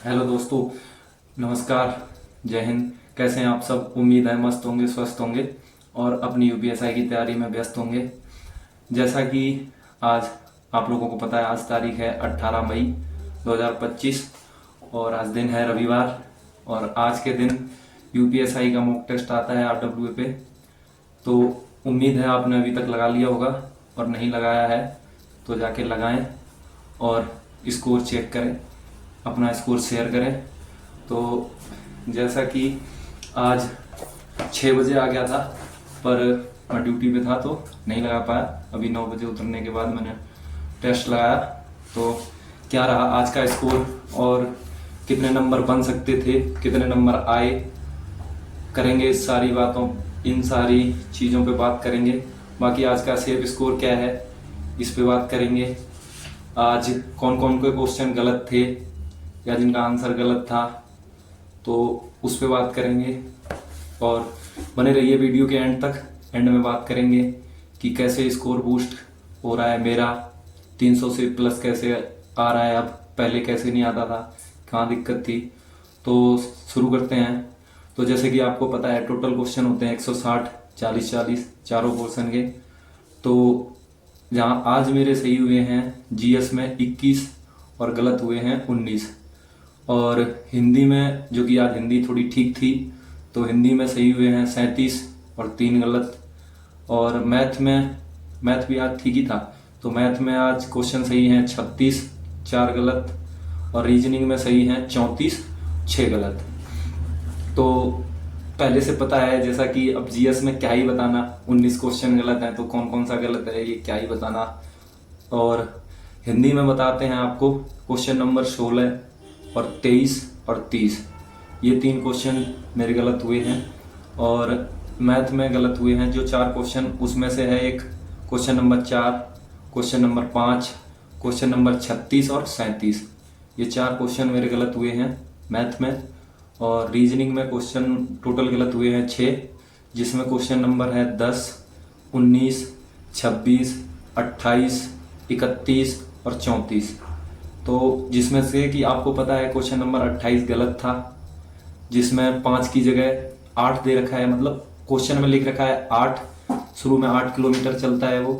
Hello दोस्तों, नमस्कार, जय हिंद। कैसे हैं आप सब? उम्मीद है मस्त होंगे, स्वस्थ होंगे और अपनी यूपीएसआई की तैयारी में व्यस्त होंगे। जैसा कि आज आप लोगों को पता है, आज तारीख है 18 मई 2025 और आज दिन है रविवार। और आज के दिन यूपीएसआई का मॉक टेस्ट आता है आरडब्ल्यू पे। तो उम्मीद है आपने अभी तक लगा लिया होगा, और नहीं लगाया है तो जाके लगाएं और स्कोर चेक करें, अपना स्कोर शेयर करें। तो जैसा कि आज 6 बजे आ गया था, पर मैं ड्यूटी पे था तो नहीं लगा पाया। अभी 9 बजे उतरने के बाद मैंने टेस्ट लगाया। तो क्या रहा आज का स्कोर और कितने नंबर बन सकते थे, कितने नंबर आए, करेंगे इस सारी बातों, इन सारी चीज़ों पे बात करेंगे। बाकी आज का सेफ स्कोर क्या है, इस पे बात करेंगे। आज कौन कौन के क्वेश्चन गलत थे या जिनका आंसर गलत था, तो उस पे बात करेंगे। और बने रहिए वीडियो के एंड तक। एंड में बात करेंगे कि कैसे स्कोर बूस्ट हो रहा है मेरा, 300 से प्लस कैसे आ रहा है, अब पहले कैसे नहीं आता था, कहाँ दिक्कत थी। तो शुरू करते हैं। तो जैसे कि आपको पता है, टोटल क्वेश्चन होते हैं 160, 40 40 चारों पोर्शन के। तो जहाँ आज मेरे सही हुए हैं जीएस में 21 और गलत हुए हैं 19। और हिंदी में, जो कि आज हिंदी थोड़ी ठीक थी, तो हिंदी में सही हुए हैं 37 और 3 गलत। और मैथ भी आज ठीक ही था, तो मैथ में आज क्वेश्चन सही हैं 36, 4 गलत। और रीजनिंग में सही हैं 34, 6 गलत। तो पहले से पता है, जैसा कि अब जीएस में क्या ही बताना, 19 क्वेश्चन गलत हैं, तो कौन कौन सा गलत है ये क्या ही बताना। और हिंदी में बताते हैं आपको, क्वेश्चन नंबर 16 और 23 और 30, ये 3 क्वेश्चन मेरे गलत हुए हैं। और मैथ में गलत हुए हैं जो 4 क्वेश्चन, उसमें से है एक question number 4, question number 5, question number 36 और 37, ये 4 क्वेश्चन मेरे गलत हुए हैं मैथ में। और रीजनिंग में क्वेश्चन टोटल गलत हुए हैं 6, जिसमें क्वेश्चन नंबर है 10, 19, 26, 28, 31 और 34। तो जिसमें से कि आपको पता है क्वेश्चन नंबर 28 गलत था, जिसमें 5 की जगह 8 दे रखा है, मतलब क्वेश्चन में लिख रखा है 8, शुरू में 8 किलोमीटर चलता है वो,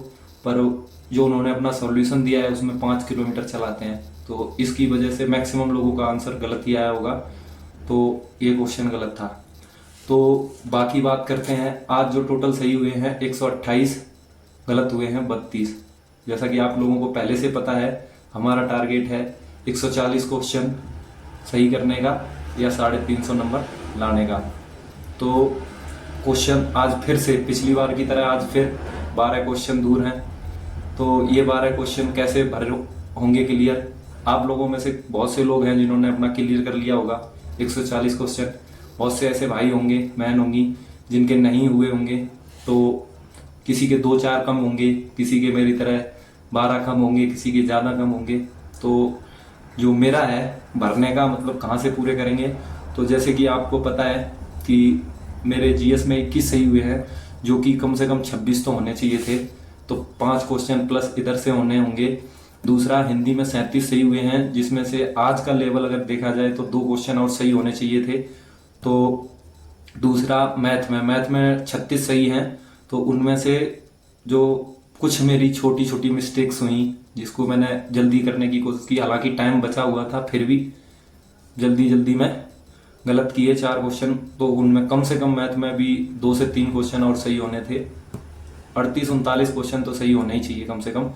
पर जो उन्होंने अपना सॉल्यूशन दिया है उसमें 5 किलोमीटर चलाते हैं। तो इसकी वजह से मैक्सिमम लोगों का आंसर गलत ही आया होगा, तो ये क्वेश्चन गलत था। तो बाकी बात करते हैं, आज जो टोटल सही हुए हैं 128, गलत हुए हैं 32। जैसा कि आप लोगों को पहले से पता है, हमारा टारगेट है 140 क्वेश्चन सही करने का या 350 नंबर लाने का। तो क्वेश्चन आज फिर से पिछली बार की तरह आज फिर 12 क्वेश्चन दूर हैं। तो ये 12 क्वेश्चन कैसे भर होंगे क्लियर? आप लोगों में से बहुत से लोग हैं जिन्होंने अपना क्लियर कर लिया होगा 140 क्वेश्चन। बहुत से ऐसे भाई होंगे, बहन होंगी, जिनके नहीं हुए होंगे। तो किसी के 2-4 कम होंगे, किसी के मेरी तरह 12 कम होंगे, किसी के ज़्यादा कम होंगे। तो जो मेरा है भरने का, मतलब कहाँ से पूरे करेंगे, तो जैसे कि आपको पता है कि मेरे जीएस में 21 सही हुए हैं, जो कि कम से कम 26 तो होने चाहिए थे। तो 5 क्वेश्चन प्लस इधर से होने होंगे। दूसरा, हिंदी में 37 सही हुए हैं, जिसमें से आज का लेवल अगर देखा जाए तो 2 क्वेश्चन और सही होने चाहिए थे। तो दूसरा, मैथ में 36 सही हैं, तो उनमें से जो कुछ मेरी छोटी छोटी मिस्टेक्स हुई, जिसको मैंने जल्दी करने की कोशिश की, हालांकि टाइम बचा हुआ था, फिर भी जल्दी में गलत किए 4 क्वेश्चन। तो उनमें कम से कम मैथ में भी 2 से 3 क्वेश्चन और सही होने थे। 38-39 क्वेश्चन तो सही होने ही चाहिए कम से कम।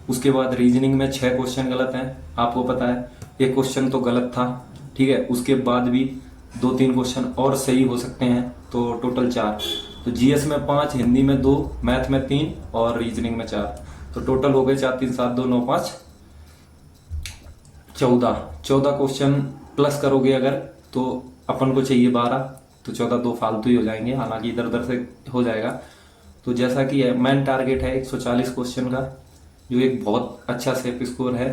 उसके बाद रीजनिंग में 6 क्वेश्चन गलत हैं, आपको पता है। एक क्वेश्चन तो गलत था, ठीक है, उसके बाद भी 2-3 क्वेश्चन और सही हो सकते हैं, तो टोटल 4। तो जीएस में 5, हिंदी में 2, मैथ में 3 और रीजनिंग में 4। तो टोटल हो गए 4 3 7 2 9 5 14 क्वेश्चन प्लस करोगे अगर, तो अपन को चाहिए 12, तो 14 2 फालतू ही हो जाएंगे, हालांकि इधर उधर से हो जाएगा। तो जैसा कि है, मेन टारगेट है 140 क्वेश्चन का, जो एक बहुत अच्छा सेफ स्कोर है,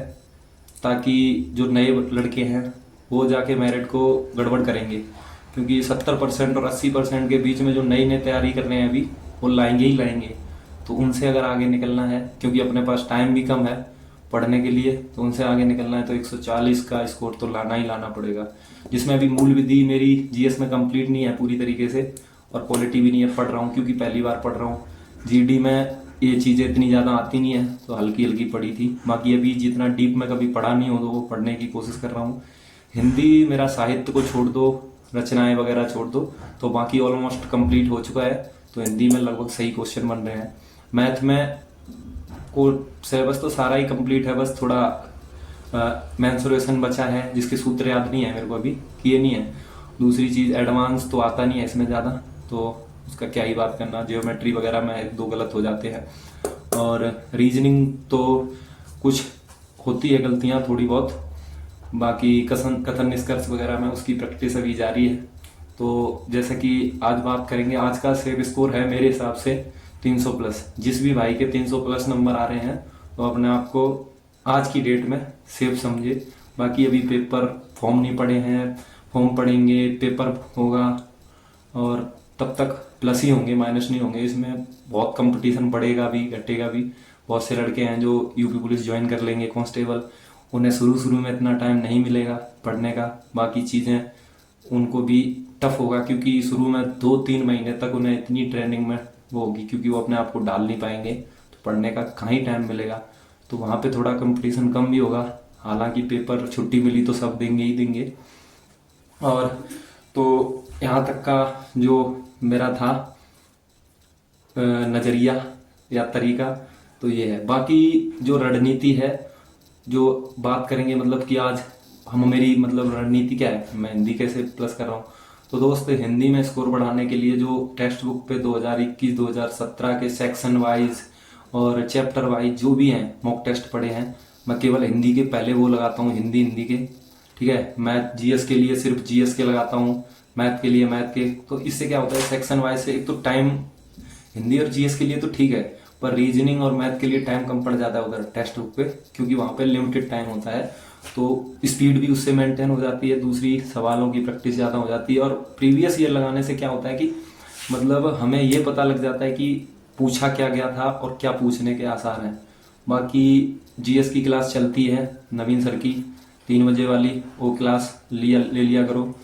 ताकि जो नए लड़के हैं वो जाके मेरिट को गड़बड़ करेंगे। क्योंकि 70% और 80% के बीच में जो नई तैयारी कर रहे हैं अभी, वो लाएंगे ही लाएंगे। तो उनसे अगर आगे निकलना है, क्योंकि अपने पास टाइम भी कम है, पढ़ने के लिए, तो उनसे आगे निकलना है तो 140 का स्कोर तो लाना ही लाना पड़ेगा। जिसमें अभी मूल विधि मेरी जीएस में कंप्लीट नहीं है पूरी तरीके से, और पॉलिटी भी नहीं है, पढ़ रहा हूँ क्योंकि पहली बार पढ़ रहा हूँ। जीडी में ये चीज़ें इतनी ज़्यादा आती नहीं है तो हल्की हल्की पढ़ी थी। बाकी अभी जितना डीप में कभी पढ़ा नहीं हो तो वो पढ़ने की कोशिश कर रहा हूँ। हिंदी मेरा साहित्य को छोड़ दो, रचनाएं वगैरह छोड़ दो, तो बाकी ऑलमोस्ट कंप्लीट हो चुका है। तो हिंदी में लगभग सही क्वेश्चन बन रहे हैं। मैथ में को सिलेबस तो सारा ही कंप्लीट है, बस थोड़ा मेंसुरेशन बचा है जिसके सूत्र याद नहीं है मेरे को, अभी किए नहीं है। दूसरी चीज़ एडवांस तो आता नहीं है इसमें ज़्यादा, तो उसका क्या ही बात करना। जियोमेट्री वगैरह में एक दो गलत हो जाते हैं, और रीजनिंग तो कुछ होती है गलतियाँ थोड़ी बहुत। बाकी कथन निष्कर्ष वगैरह में उसकी प्रैक्टिस अभी जारी है। तो जैसे कि आज बात करेंगे, आज का सेफ स्कोर है मेरे हिसाब से 300 प्लस। जिस भी भाई के 300 प्लस नंबर आ रहे हैं तो अपने आप को आज की डेट में सेफ समझे। बाकी अभी पेपर फॉर्म नहीं पड़े हैं, फॉर्म पड़ेंगे, पेपर होगा, और तब तक प्लस ही होंगे, माइनस नहीं होंगे। इसमें बहुत कंपटीशन बढ़ेगा भी घटेगा भी। बहुत से लड़के हैं जो यूपी पुलिस ज्वाइन कर लेंगे, कांस्टेबल, उन्हें शुरू में इतना टाइम नहीं मिलेगा पढ़ने का। बाकी चीज़ें उनको भी टफ होगा क्योंकि शुरू में 2-3 महीने तक उन्हें इतनी ट्रेनिंग में वो होगी, क्योंकि वो अपने आप को डाल नहीं पाएंगे, तो पढ़ने का कहाँ ही टाइम मिलेगा। तो वहाँ पे थोड़ा कंपटीशन कम भी होगा। हालांकि पेपर छुट्टी मिली तो सब देंगे ही देंगे। और तो यहाँ तक का जो मेरा था नज़रिया या तरीका तो ये है। बाकी जो रणनीति है, जो बात करेंगे, मतलब कि आज हम मेरी मतलब रणनीति क्या है, मैं हिंदी कैसे प्लस कर रहा हूँ। तो दोस्त, हिंदी में स्कोर बढ़ाने के लिए जो टेक्स्ट बुक पे 2021-2017 के सेक्शन वाइज और चैप्टर वाइज जो भी हैं मॉक टेस्ट पढ़े हैं, मैं केवल हिंदी के पहले वो लगाता हूँ, हिंदी के, ठीक है। मैथ जीएस के लिए सिर्फ जीएस के लगाता हूँ, मैथ के लिए मैथ के। तो इससे क्या होता है, सेक्शन वाइज से एक तो टाइम हिंदी और जीएस के लिए तो ठीक है, पर रीजनिंग और मैथ के लिए टाइम कम पड़ जाता है उधर टेक्स्ट बुक पे, क्योंकि वहाँ पे लिमिटेड टाइम होता है। तो स्पीड भी उससे मेंटेन हो जाती है, दूसरी सवालों की प्रैक्टिस ज़्यादा हो जाती है। और प्रीवियस ईयर लगाने से क्या होता है कि मतलब हमें ये पता लग जाता है कि पूछा क्या गया था और क्या पूछने के आसार हैं। बाकी जीएस की क्लास चलती है नवीन सर की 3 बजे वाली, वो क्लास ले लिया करो।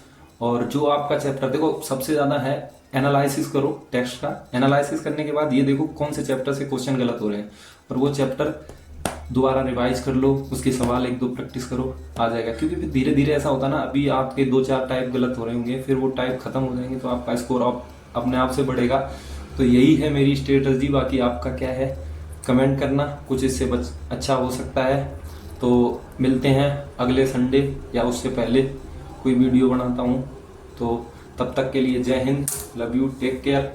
और जो आपका चैप्टर, देखो सबसे ज़्यादा है एनालिसिस करो टेक्स्ट का। एनालिसिस करने के बाद ये देखो कौन से चैप्टर से क्वेश्चन गलत हो रहे हैं, और वो चैप्टर दोबारा रिवाइज कर लो, उसके सवाल 1-2 प्रैक्टिस करो, आ जाएगा। क्योंकि फिर धीरे धीरे ऐसा होता है ना, अभी आपके 2-4 टाइप गलत हो रहे होंगे, फिर वो टाइप खत्म हो जाएंगे तो आपका स्कोर अपने आप से बढ़ेगा। तो यही है मेरी स्ट्रेटजी। बाकी आपका क्या है कमेंट करना, कुछ इससे अच्छा हो सकता है। तो मिलते हैं अगले संडे या उससे पहले कोई वीडियो बनाता हूँ। तो तब तक के लिए जय हिंद, लव यू, टेक केयर।